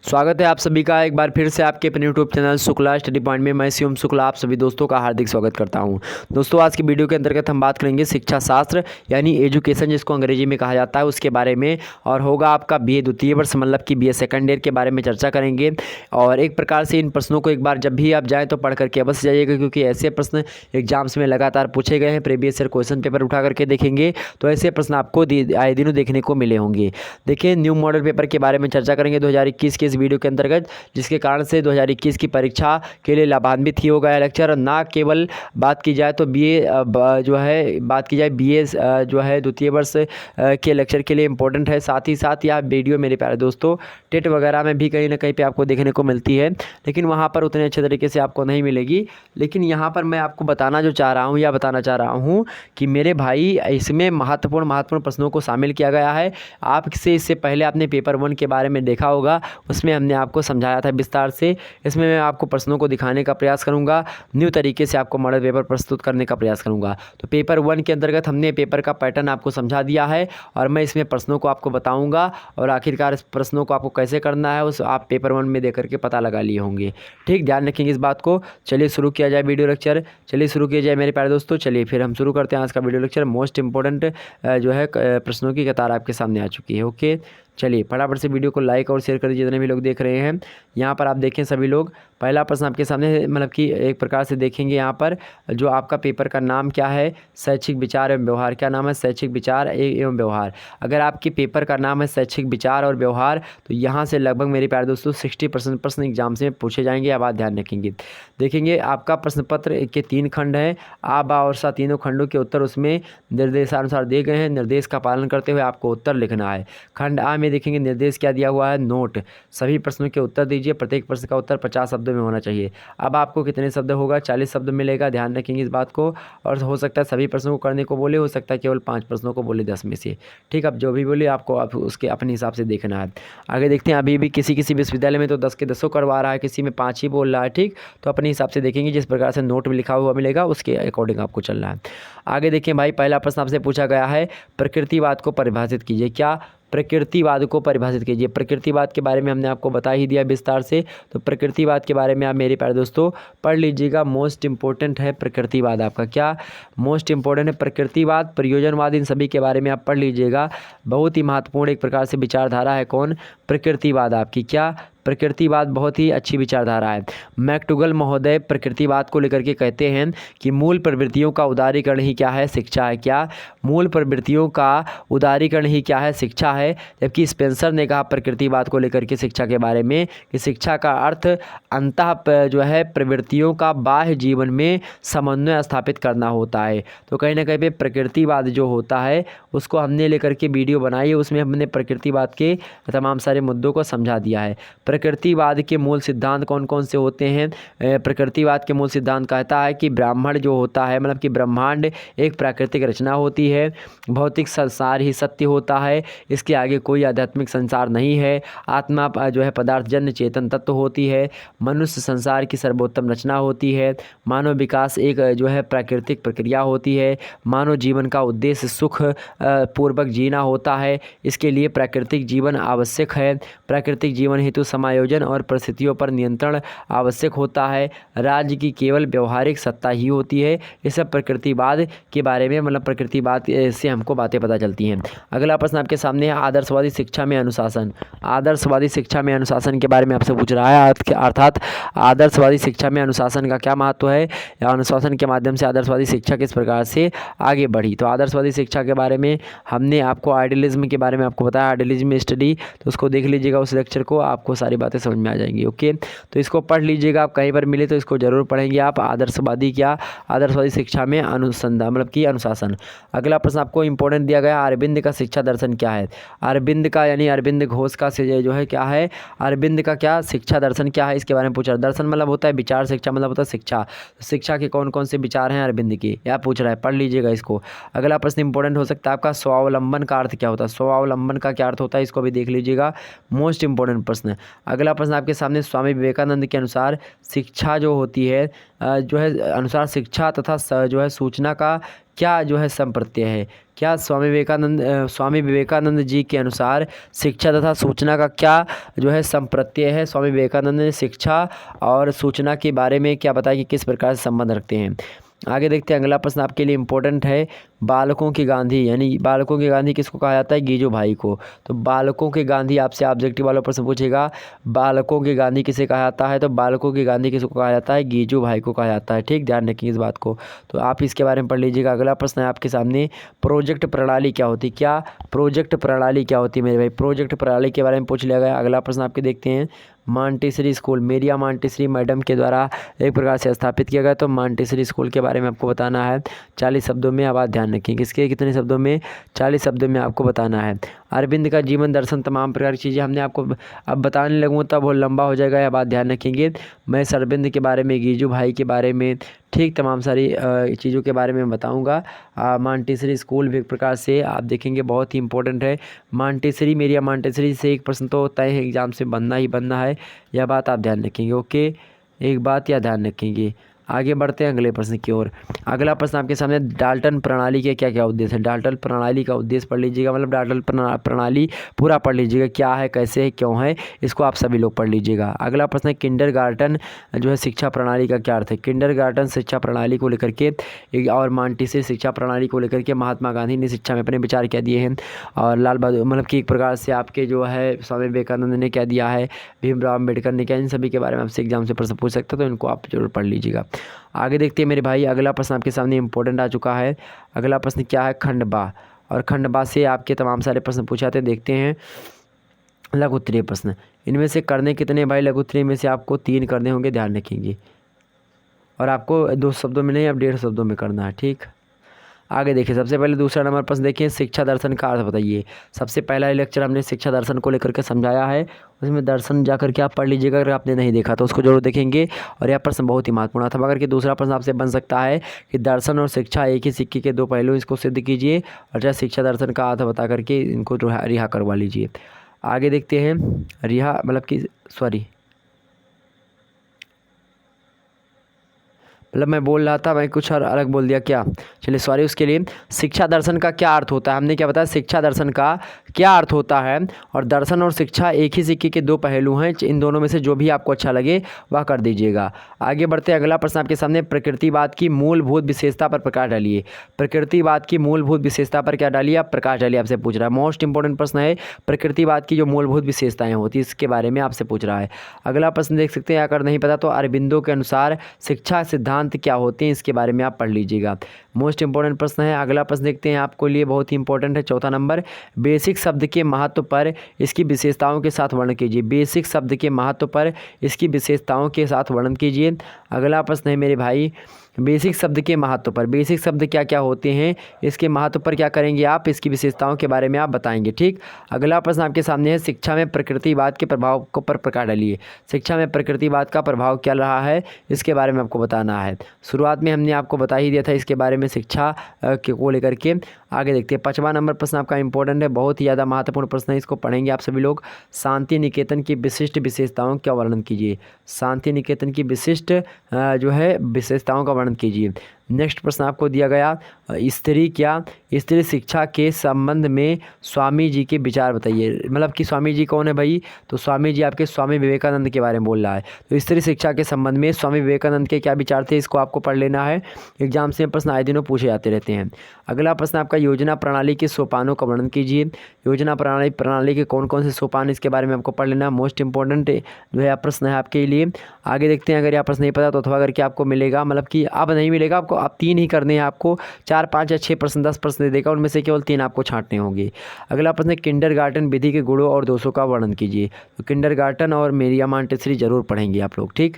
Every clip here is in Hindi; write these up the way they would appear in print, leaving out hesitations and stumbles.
स्वागत है आप सभी का एक बार फिर से आपके अपने YouTube channel Shukla study point में। मैं शिवम शुक्ला आप सभी दोस्तों का हार्दिक स्वागत करता हूं। दोस्तों आज की वीडियो के अंतर्गत हम बात करेंगे शिक्षा शास्त्र यानी एजुकेशन जिसको अंग्रेजी में कहा जाता है उसके बारे में, और होगा आपका बीए द्वितीय वर्ष मतलब कि बीए सेकंड ईयर के बारे में चर्चा करेंगे। और एक प्रकार से इन प्रश्नों को एक बार जब भी आप जाएँ तो पढ़ करके अवश्य जाइएगा, क्योंकि ऐसे प्रश्न एग्जाम्स में लगातार पूछे गए हैं। प्रीवियस ईयर क्वेश्चन पेपर उठा करके देखेंगे तो ऐसे प्रश्न आपको आए दिनों देखने को मिले होंगे। देखिए न्यू मॉडल पेपर के बारे में चर्चा करेंगे 2021 के इस वीडियो के अंतर्गत, जिसके कारण से 2021 की परीक्षा के लिए लाभान्वित ही होगा यह लेक्चर। ना केवल बात की जाए तो बीए जो है बात की जाए बीए जो है द्वितीय वर्ष के लेक्चर के लिए इम्पोर्टेंट है। साथ ही साथ यह वीडियो मेरे प्यारे दोस्तों टेट वगैरह में भी कहीं ना कहीं पे आपको देखने को मिलती है, लेकिन वहाँ पर उतने अच्छे तरीके से आपको नहीं मिलेगी। लेकिन यहाँ पर मैं आपको बताना चाह रहा हूँ कि मेरे भाई इसमें महत्वपूर्ण प्रश्नों को शामिल किया गया है। आपसे इससे पहले आपने पेपर 1 के बारे में देखा होगा, उसमें हमने आपको समझाया था विस्तार से। इसमें मैं आपको प्रश्नों को दिखाने का प्रयास करूंगा, न्यू तरीके से आपको मॉडल पेपर प्रस्तुत करने का प्रयास करूंगा। तो पेपर 1 के अंतर्गत हमने पेपर का पैटर्न आपको समझा दिया है और मैं इसमें प्रश्नों को आपको बताऊंगा, और आखिरकार इस प्रश्नों को आपको कैसे करना है उस आप पेपर 1 में देख करके पता लगा लिए होंगे। ठीक, ध्यान रखेंगे इस बात को। चलिए शुरू किया जाए वीडियो लेक्चर, चलिए शुरू किया जाए मेरे प्यारे दोस्तों। चलिए फिर हम शुरू करते हैं आज का वीडियो लेक्चर। मोस्ट इंपॉर्टेंट जो है प्रश्नों की कतार आपके सामने आ चुकी है। ओके, चलिए फटाफट से वीडियो को लाइक और शेयर कर दीजिए जितने भी लोग देख रहे हैं। यहाँ पर आप देखें सभी लोग, पहला प्रश्न आपके सामने मतलब कि एक प्रकार से देखेंगे यहाँ पर जो आपका पेपर का नाम क्या है, शैक्षिक विचार एवं व्यवहार। क्या नाम है? शैक्षिक विचार एवं व्यवहार। अगर आपके पेपर का नाम है शैक्षिक विचार और व्यवहार तो यहाँ से लगभग मेरे प्यारे दोस्तों 60% प्रश्न एग्जाम से पूछे जाएंगे। आप बात ध्यान रखेंगे। देखेंगे आपका प्रश्न पत्र के 3 खंड हैं। आ बा और सा तीनों खंडों के उत्तर उसमें निर्देशानुसार दिए गए हैं। निर्देश का पालन करते हुए आपको उत्तर लिखना है। खंड आ में देखेंगे निर्देश क्या दिया हुआ है, नोट। सभी प्रश्नों के उत्तर दीजिए। प्रत्येक प्रश्न का उत्तर 50 शब्दों में होना चाहिए। अब आपको कितने शब्द होगा? 40 शब्द मिलेगा। ध्यान रखेंगे इस बात को। और हो सकता है सभी प्रश्नों को करने को बोले, हो सकता है केवल 5 प्रश्नों को बोले 10 में से। ठीक, अब जो भी बोले आपको आप उसके अपने हिसाब से देखना है। आगे देखते हैं। अभी भी किसी विश्वविद्यालय में तो 10 के 10 करवा रहा है, किसी में 5 ही बोल रहा है। ठीक, तो अपने हिसाब से देखेंगे, जिस प्रकार से नोट में लिखा हुआ मिलेगा उसके अकॉर्डिंग आपको चलना है। आगे देखिए भाई, पहला प्रश्न आपसे पूछा गया है, प्रकृतिवाद को परिभाषित कीजिए। क्या? प्रकृतिवाद को परिभाषित कीजिए। प्रकृतिवाद के बारे में हमने आपको बता ही दिया विस्तार से, तो प्रकृतिवाद के बारे में आप मेरे प्यारे दोस्तों पढ़ लीजिएगा। मोस्ट इंपॉर्टेंट है प्रकृतिवाद आपका। क्या मोस्ट इंपॉर्टेंट है? प्रकृतिवाद, प्रयोजनवाद, इन सभी के बारे में आप पढ़ लीजिएगा। बहुत ही महत्वपूर्ण एक प्रकार से विचारधारा है। कौन? प्रकृतिवाद आपकी। क्या? प्रकृतिवाद बहुत ही अच्छी विचारधारा है। मैक्डोगल महोदय प्रकृतिवाद को लेकर के कहते हैं कि मूल प्रवृत्तियों का उदारीकरण ही क्या है? शिक्षा है। क्या? मूल प्रवृत्तियों का उदारीकरण ही क्या है? शिक्षा है। जबकि स्पेंसर ने कहा प्रकृतिवाद को लेकर के शिक्षा के बारे में कि शिक्षा का अर्थ अंतः जो है प्रवृत्तियों का बाह्य जीवन में समन्वय स्थापित करना होता है। तो कहीं ना कहीं पे प्रकृतिवाद जो होता है उसको हमने लेकर के वीडियो बनाई है, उसमें हमने प्रकृतिवाद के तमाम सारे मुद्दों को समझा दिया है। प्रकृतिवाद के मूल सिद्धांत कौन कौन से होते हैं? प्रकृतिवाद के मूल सिद्धांत कहता है कि ब्राह्मण जो होता है मतलब कि ब्रह्मांड एक प्राकृतिक रचना होती है, भौतिक संसार ही सत्य होता है, इसके आगे कोई आध्यात्मिक संसार नहीं है, आत्मा जो है पदार्थजन्य चेतन तत्व होती है, मनुष्य संसार की सर्वोत्तम रचना होती है, मानव विकास एक जो है प्राकृतिक प्रक्रिया होती है, मानव जीवन का उद्देश्य सुख पूर्वक जीना होता है, इसके लिए प्राकृतिक जीवन आवश्यक है, प्राकृतिक जीवन हेतु समायोजन और परिस्थितियों पर नियंत्रण आवश्यक होता है, राज्य की केवल व्यवहारिक सत्ता ही होती है। ये सब प्रकृतिवाद के बारे में मतलब प्रकृतिवाद से हमको बातें पता चलती हैं। अगला प्रश्न आपके सामने है, आदर्शवादी शिक्षा में अनुशासन। आदर्शवादी शिक्षा में अनुशासन के बारे में आपसे पूछ रहा है, अर्थात आदर्शवादी शिक्षा में अनुशासन का क्या महत्व है, या अनुशासन के माध्यम से आदर्शवादी शिक्षा किस प्रकार से आगे बढ़ी। तो आदर्शवादी शिक्षा के बारे में हमने आपको आइडियलिज्म के बारे में आपको बताया, आइडियलिज्म स्टडी, तो उसको देख लीजिएगा उस लेक्चर को, आपको सारी बातें समझ में आ जाएंगी। ओके, तो इसको पढ़ लीजिएगा। आप कहीं पर मिले तो इसको जरूर पढ़ेंगे आप। आदर्शवादी क्या? आदर्शवादी शिक्षा में अनुसंधान मतलब कि अनुशासन। अगला प्रश्न आपको इंपॉर्टेंट दिया गया, अरविंद का शिक्षा दर्शन क्या है। अरविंद का यानी अरविंद घोष का जो है क्या है, अरविंद का क्या शिक्षा दर्शन क्या है, इसके बारे में पूछ रहा है। दर्शन मतलब होता है विचार, शिक्षा मतलब होता है शिक्षा। शिक्षा के कौन कौन से विचार हैं अरविंद के, यह पूछ रहा है, पढ़ लीजिएगा इसको। अगला प्रश्न इंपॉर्टेंट हो सकता है आपका, स्वावलंबन का अर्थ क्या होता है। स्वावलंबन का क्या अर्थ होता है, इसको भी देख लीजिएगा। मोस्ट इंपॉर्टेंट प्रश्न। अगला प्रश्न आपके सामने, स्वामी विवेकानंद के अनुसार शिक्षा जो होती है जो है अनुसार शिक्षा तथा जो है सूचना का क्या जो है संप्रत्यय है। क्या स्वामी विवेकानंद जी के अनुसार शिक्षा तथा सूचना का क्या जो है संप्रत्यय है। स्वामी विवेकानंद ने शिक्षा और सूचना के बारे में क्या बताया कि किस प्रकार से संबंध रखते हैं। आगे देखते हैं, अगला प्रश्न आपके लिए इम्पोर्टेंट है, बालकों के गांधी यानी बालकों के गांधी किसको कहा जाता है, गीजू भाई को। तो बालकों के गांधी आपसे ऑब्जेक्टिव वाला प्रश्न पूछेगा, बालकों के गांधी किसे कहा जाता है, तो बालकों के गांधी किसको कहा जाता है, गीजू भाई को कहा जाता है। ठीक, ध्यान रखिए इस बात को, तो आप इसके बारे में पढ़ लीजिएगा। अगला प्रश्न है आपके सामने, प्रोजेक्ट प्रणाली क्या होती है। क्या प्रोजेक्ट प्रणाली क्या होती है मेरे भाई, प्रोजेक्ट प्रणाली के बारे में पूछ लिया गया। अगला प्रश्न आपके देखते हैं, मांटेसरी स्कूल मेरिया मांटेसरी मैडम के द्वारा एक प्रकार से स्थापित किया गया। तो मांटेसरी स्कूल के बारे में आपको बताना है 40 शब्दों में। अब आप ध्यान रखें किसके कितने शब्दों में, 40 शब्दों में आपको बताना है। अरविंद का जीवन दर्शन, तमाम प्रकार की चीज़ें हमने आपको अब बताने लगूँ तब बहुत लंबा हो जाएगा, यह बात ध्यान रखेंगे। मैं अरविंद के बारे में, गीजू भाई के बारे में, ठीक तमाम सारी चीज़ों के बारे में बताऊंगा। मांटेसरी स्कूल भी एक प्रकार से आप देखेंगे बहुत ही इंपॉर्टेंट है। मांटेसरी मेरिया मांटेसरी से एक प्रश्न तो तय है, एग्जाम से बनना ही बनना है, यह बात आप ध्यान रखेंगे। ओके, एक बात या ध्यान रखेंगे। आगे बढ़ते हैं अगले प्रश्न की ओर। अगला प्रश्न आपके सामने, डाल्टन प्रणाली के क्या क्या उद्देश्य है। डाल्टन प्रणाली का उद्देश्य पढ़ लीजिएगा, मतलब डाल्टन प्रणाली पूरा पढ़ लीजिएगा, क्या है, कैसे है, क्यों है, इसको आप सभी लोग पढ़ लीजिएगा। अगला प्रश्न है, किंडरगार्टन जो है शिक्षा प्रणाली का क्या अर्थ है। किंडरगार्टन शिक्षा प्रणाली को लेकर के और मांटेसरी शिक्षा प्रणाली को लेकर के महात्मा गांधी ने शिक्षा में अपने विचार क्या दिए हैं। और लाल बहादुर मतलब कि एक प्रकार से आपके जो है स्वामी विवेकानंद ने क्या दिया है, भीमराव अम्बेडकर ने क्या, इन सभी के बारे में आपसे एग्जाम से प्रश्न पूछ सकते हैं, तो इनको आप जरूर पढ़ लीजिएगा। आगे देखते हैं मेरे भाई, अगला प्रश्न आपके सामने इंपॉर्टेंट आ चुका है। अगला प्रश्न क्या है, खंडबा, और खंडबा से आपके तमाम सारे प्रश्न पूछे जाते हैं। देखते हैं लघु उत्तरीय प्रश्न, इनमें से करने कितने भाई, लघु उत्तरीय में से आपको 3 करने होंगे, ध्यान रखेंगे। और आपको 2 शब्दों में नहीं, अब 1.5 शब्दों में करना है। ठीक, आगे देखिए, सबसे पहले दूसरा नंबर प्रश्न देखिए, शिक्षा दर्शन का अर्थ बताइए। सबसे पहला लेक्चर हमने शिक्षा दर्शन को लेकर के समझाया है, उसमें दर्शन जा करके आप पढ़ लीजिएगा, अगर आपने नहीं देखा तो उसको जरूर देखेंगे। और यह प्रश्न बहुत ही महत्वपूर्ण था। अगर कि दूसरा प्रश्न आपसे बन सकता है कि दर्शन और शिक्षा एक ही सिक्के के 2 पहलू, इसको सिद्ध कीजिए और चाहे शिक्षा दर्शन का अर्थ बता करके इनको रिहा करवा लीजिए। आगे देखते हैं, रिहा मतलब कि मतलब मैं बोल रहा था, मैं कुछ और अलग बोल दिया क्या, चलिए सॉरी उसके लिए। शिक्षा दर्शन का क्या अर्थ होता है, हमने क्या बताया, शिक्षा दर्शन का क्या अर्थ होता है। और दर्शन और शिक्षा एक ही सिक्के के 2 पहलू हैं, इन दोनों में से जो भी आपको अच्छा लगे वह कर दीजिएगा। आगे बढ़ते हैं, अगला प्रश्न आपके सामने, प्रकृतिवाद की मूलभूत विशेषता पर प्रकाश डालिए। प्रकृतिवाद की मूलभूत विशेषता पर क्या डालिए आप, प्रकाश डालिए, आपसे पूछ रहा है। मोस्ट इंपॉर्टेंट प्रश्न है, प्रकृतिवाद की जो मूलभूत विशेषताएं होती है इसके बारे में आपसे पूछ रहा है। अगला प्रश्न देख सकते हैं, अगर नहीं पता तो अरबिंदो के अनुसार शिक्षा सिद्धांत क्या होते हैं, इसके बारे में आप पढ़ लीजिएगा। मोस्ट इंपॉर्टेंट प्रश्न है। अगला प्रश्न देखते हैं, आपको लिए बहुत ही इंपॉर्टेंट है, चौथा नंबर, बेसिक शब्द के महत्व पर इसकी विशेषताओं के साथ वर्णन कीजिए। बेसिक शब्द के महत्व पर इसकी विशेषताओं के साथ वर्णन कीजिए। अगला प्रश्न है मेरे भाई, बेसिक शब्द के महत्व पर, बेसिक शब्द क्या क्या होते हैं, इसके महत्व पर क्या करेंगे आप, इसकी विशेषताओं के बारे में आप बताएंगे। ठीक, अगला प्रश्न आपके सामने है, शिक्षा में प्रकृतिवाद के प्रभाव को पर प्रकाश डालिए। शिक्षा में प्रकृतिवाद का प्रभाव क्या रहा है, इसके बारे में आपको बताना है। शुरुआत में हमने आपको बता ही दिया था इसके बारे में, शिक्षा को लेकर के। आगे देखते हैं, 5वां नंबर प्रश्न आपका इंपॉर्टेंट है, बहुत ही ज़्यादा महत्वपूर्ण प्रश्न है, इसको पढ़ेंगे आप सभी लोग। शांति निकेतन की विशिष्ट विशेषताओं का वर्णन कीजिए। शांति निकेतन की विशिष्ट जो है विशेषताओं का वर्णन कीजिए। नेक्स्ट प्रश्न आपको दिया गया, स्त्री शिक्षा के संबंध में स्वामी जी के विचार बताइए। मतलब कि स्वामी जी कौन है भाई, तो स्वामी जी आपके स्वामी विवेकानंद के बारे में बोल रहा है। तो स्त्री शिक्षा के संबंध में स्वामी विवेकानंद के क्या विचार थे, इसको आपको पढ़ लेना है, एग्जाम से प्रश्न आए दिनों पूछे जाते रहते हैं। अगला प्रश्न आपका, योजना प्रणाली के सोपानों का वर्णन कीजिए। योजना प्रणाली के कौन कौन से सोपान, इसके बारे में आपको पढ़ लेना, मोस्ट इंपॉर्टेंट जो है प्रश्न है आपके लिए। आगे देखते हैं, अगर यह प्रश्न नहीं पता तो अथवा करके आपको मिलेगा, मतलब कि अब नहीं मिलेगा आपको, आप 3 ही करने हैं आपको, 4, 5 या 6 प्रश्न 10 प्रश्न दे देगा, उनमें से केवल 3 आपको छांटने होंगे। अगला प्रश्न, किंडरगार्टन विधि के गुणों और दोषों का वर्णन कीजिए। तो किंडरगार्टन और मेरिया मांटेसरी जरूर पढ़ेंगे आप लोग। ठीक,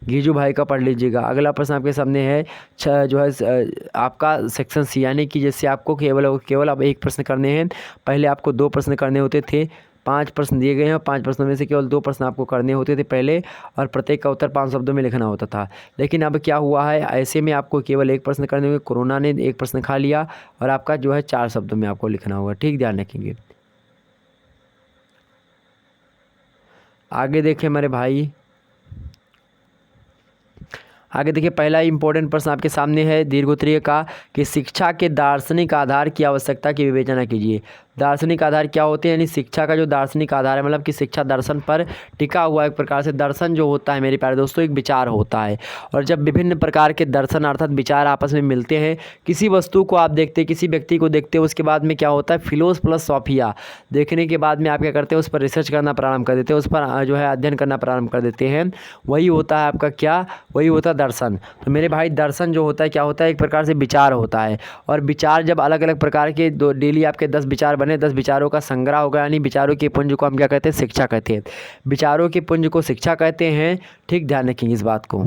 गीजू भाई का पढ़ लीजिएगा। अगला प्रश्न आपके सामने है जो है आपका सेक्शन सी, यानी कि जैसे आपको केवल अब 1 प्रश्न करने हैं, पहले आपको 2 प्रश्न करने होते थे। 5 प्रश्न दिए गए हैं और 5 प्रश्नों में से केवल 2 प्रश्न आपको करने होते थे पहले, और प्रत्येक का उत्तर 5 शब्दों में लिखना होता था। लेकिन अब क्या हुआ है, ऐसे में आपको केवल 1 प्रश्न करने होंगे, कोरोना ने 1 प्रश्न खा लिया और आपका जो है 4 शब्दों में आपको लिखना होगा। ठीक, ध्यान रखेंगे। आगे देखें मेरे भाई, आगे देखिए पहला इंपॉर्टेंट प्रश्न आपके सामने है दीर्घोत्तरीय का कि शिक्षा के दार्शनिक आधार की आवश्यकता की विवेचना कीजिए। दार्शनिक आधार क्या होते हैं, यानी शिक्षा का जो दार्शनिक आधार है, मतलब कि शिक्षा दर्शन पर टिका हुआ एक प्रकार से दर्शन जो होता है मेरे प्यारे दोस्तों एक विचार होता है। और जब विभिन्न प्रकार के दर्शन अर्थात विचार आपस में मिलते हैं, किसी वस्तु को आप देखते हैं, किसी व्यक्ति को देखते हैं, उसके बाद में क्या होता है फिलोसफिया देखने के बाद में आप क्या करते हैं, उस पर रिसर्च करना प्रारंभ कर देते हैं, उस पर जो है अध्ययन करना प्रारंभ कर देते हैं। वही होता है आपका क्या, वही होता है दर्शन। तो मेरे भाई दर्शन जो होता है क्या होता है, एक प्रकार से विचार होता है। और विचार जब अलग अलग प्रकार के डेली आपके 10 विचार बने, 10 विचारों का संग्रह होगा, यानी विचारों के पुंज को हम क्या कहते हैं, शिक्षा कहते हैं। विचारों के पुंज को शिक्षा कहते हैं। ठीक, ध्यान रखेंगे इस बात को।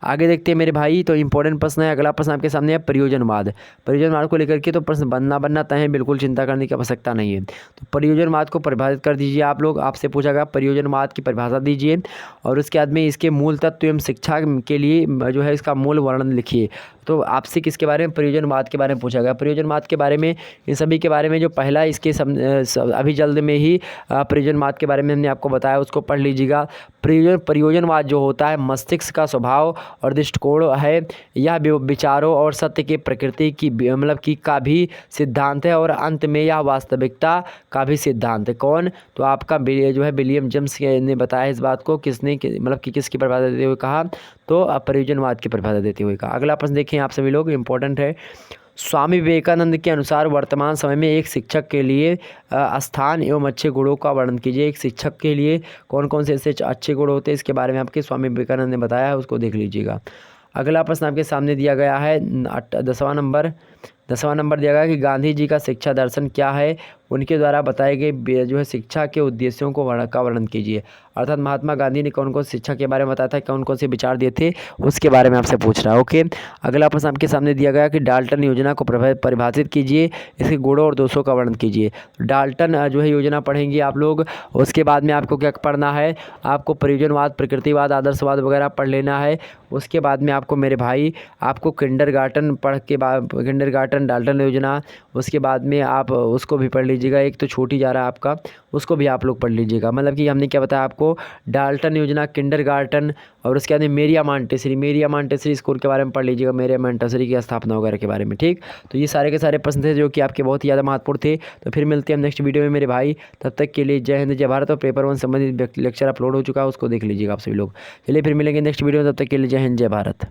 आगे देखते हैं मेरे भाई, तो इंपॉर्टेंट प्रश्न है, अगला प्रश्न आपके सामने है प्रयोजनवाद। प्रयोजनवाद को लेकर के तो प्रश्न बनना तय है, बिल्कुल चिंता करने की आवश्यकता नहीं है। तो प्रयोजनवाद को परिभाषित कर दीजिए आप लोग, आपसे पूछा गया प्रयोजनवाद की परिभाषा दीजिए, और उसके बाद में इसके मूल तत्व एवं शिक्षा के लिए जो है इसका मूल वर्णन लिखिए। तो आपसे किसके बारे में, प्रयोजनवाद के बारे में पूछा गया। प्रयोजनवाद के बारे में, इन सभी के बारे में जो पहला इसके अभी जल्द में ही प्रयोजनवाद के बारे में हमने आपको बताया, उसको पढ़ लीजिएगा। प्रयोजनवाद जो होता है मस्तिष्क का स्वभाव और दृष्टिकोण है, यह विचारों और सत्य के प्रकृति की मतलब की का भी सिद्धांत है, और अंत में यह वास्तविकता का भी सिद्धांत है। कौन, तो आपका जो है विलियम जेम्स ने बताया इस बात को, किसने मतलब कि किसकी परिभाषा देते हुए कहा, तो प्रयोजनवाद की परिभाषा देते हुए कहा। अगला प्रश्न देखें आप सभी लोग, इम्पोर्टेंट है। स्वामी विवेकानंद के अनुसार वर्तमान समय में एक शिक्षक के लिए स्थान एवं अच्छे गुणों का वर्णन कीजिए। एक शिक्षक के लिए कौन कौन से ऐसे अच्छे गुण होते हैं, इसके बारे में आपके स्वामी विवेकानंद ने बताया है, उसको देख लीजिएगा। अगला प्रश्न आपके सामने दिया गया है 10वां नंबर दिया गया कि गांधी जी का शिक्षा दर्शन क्या है, उनके द्वारा बताए गए जो है शिक्षा के उद्देश्यों को का वर्णन कीजिए। अर्थात महात्मा गांधी ने कौन कौन शिक्षा के बारे में बताया था, कौन कौन से विचार दिए थे, उसके बारे में आपसे पूछ रहा है। ओके, अगला प्रश्न आपके सामने दिया गया कि डाल्टन योजना को परिभाषित कीजिए, इसके गुणों और दोषों का वर्णन कीजिए। डाल्टन जो है योजना पढ़ेंगे आप लोग, उसके बाद में आपको क्या पढ़ना है, आपको प्रयोजनवाद, प्रकृतिवाद, आदर्शवाद वगैरह पढ़ लेना है। उसके बाद में आपको मेरे भाई आपको किंडरगार्टन पढ़ के बाद किंडरगार्टन डाल्टन योजना, उसके बाद में आप उसको भी पढ़ लीजिएगा। एक तो छोटी जा रहा है आपका, उसको भी आप लोग पढ़ लीजिएगा। मतलब कि हमने क्या बताया आपको, डाल्टन योजना, किंडरगार्टन, और उसके बाद में मेरिया मॉन्टेसरी स्कूल के बारे में पढ़ लीजिएगा, मेरिया मॉन्टेसरी की स्थापना वगैरह के बारे में। ठीक, तो ये सारे के सारे प्रश्न थे जो कि आपके बहुत ही ज़्यादा महत्वपूर्ण थे। तो फिर मिलते हैं हम नेक्स्ट वीडियो में मेरे भाई, तब तक के लिए जय हिंद जय भारत। और पेपर 1 संबंधित लेक्चर अपलोड हो चुका है, उसको देख लीजिएगा आप सभी लोग। चलिए फिर मिलेंगे नेक्स्ट वीडियो में, तब तक के लिए जय हिंद जय भारत।